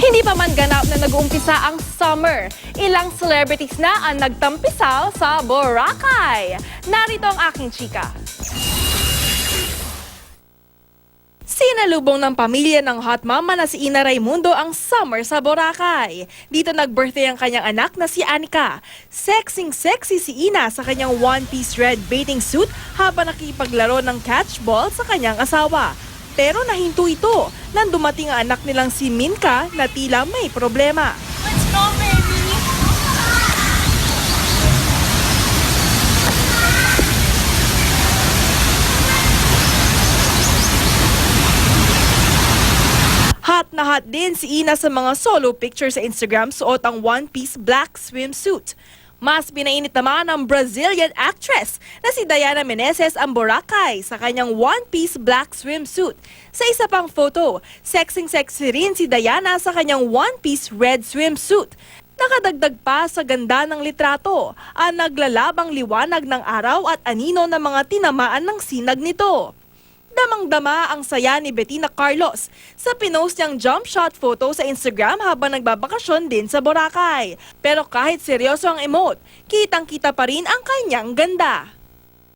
Hindi pa man ganap na nag-uumpisa ang summer, ilang celebrities na ang nagtampisaw sa Boracay. Narito ang aking chika. Sinalubong ng pamilya ng hot mama na si Ina Raimundo ang summer sa Boracay. Dito nag-birthday ang kanyang anak na si Anika. Sexing-sexy si Ina sa kanyang one-piece red bathing suit habang nakipaglaro ng catchball sa kanyang asawa. Pero nahinto ito nang dumating ang anak nilang si Minka na tila may problema. Let's go, baby! Hot na hot din si Ina sa mga solo picture sa Instagram suot ang one-piece black swimsuit. Mas pinainit naman ng Brazilian actress na si Diana Meneses ang Boracay sa kanyang one-piece black swimsuit. Sa isa pang photo, sexing-sexy rin si Diana sa kanyang one-piece red swimsuit. Nakadagdag pa sa ganda ng litrato ang naglalabang liwanag ng araw at anino ng mga tinamaan ng sinag nito. Damang-dama ang saya ni Bettina Carlos sa pinost niyang jump shot photo sa Instagram habang nagbabakasyon din sa Boracay. Pero kahit seryoso ang emote, kitang-kita pa rin ang kanyang ganda.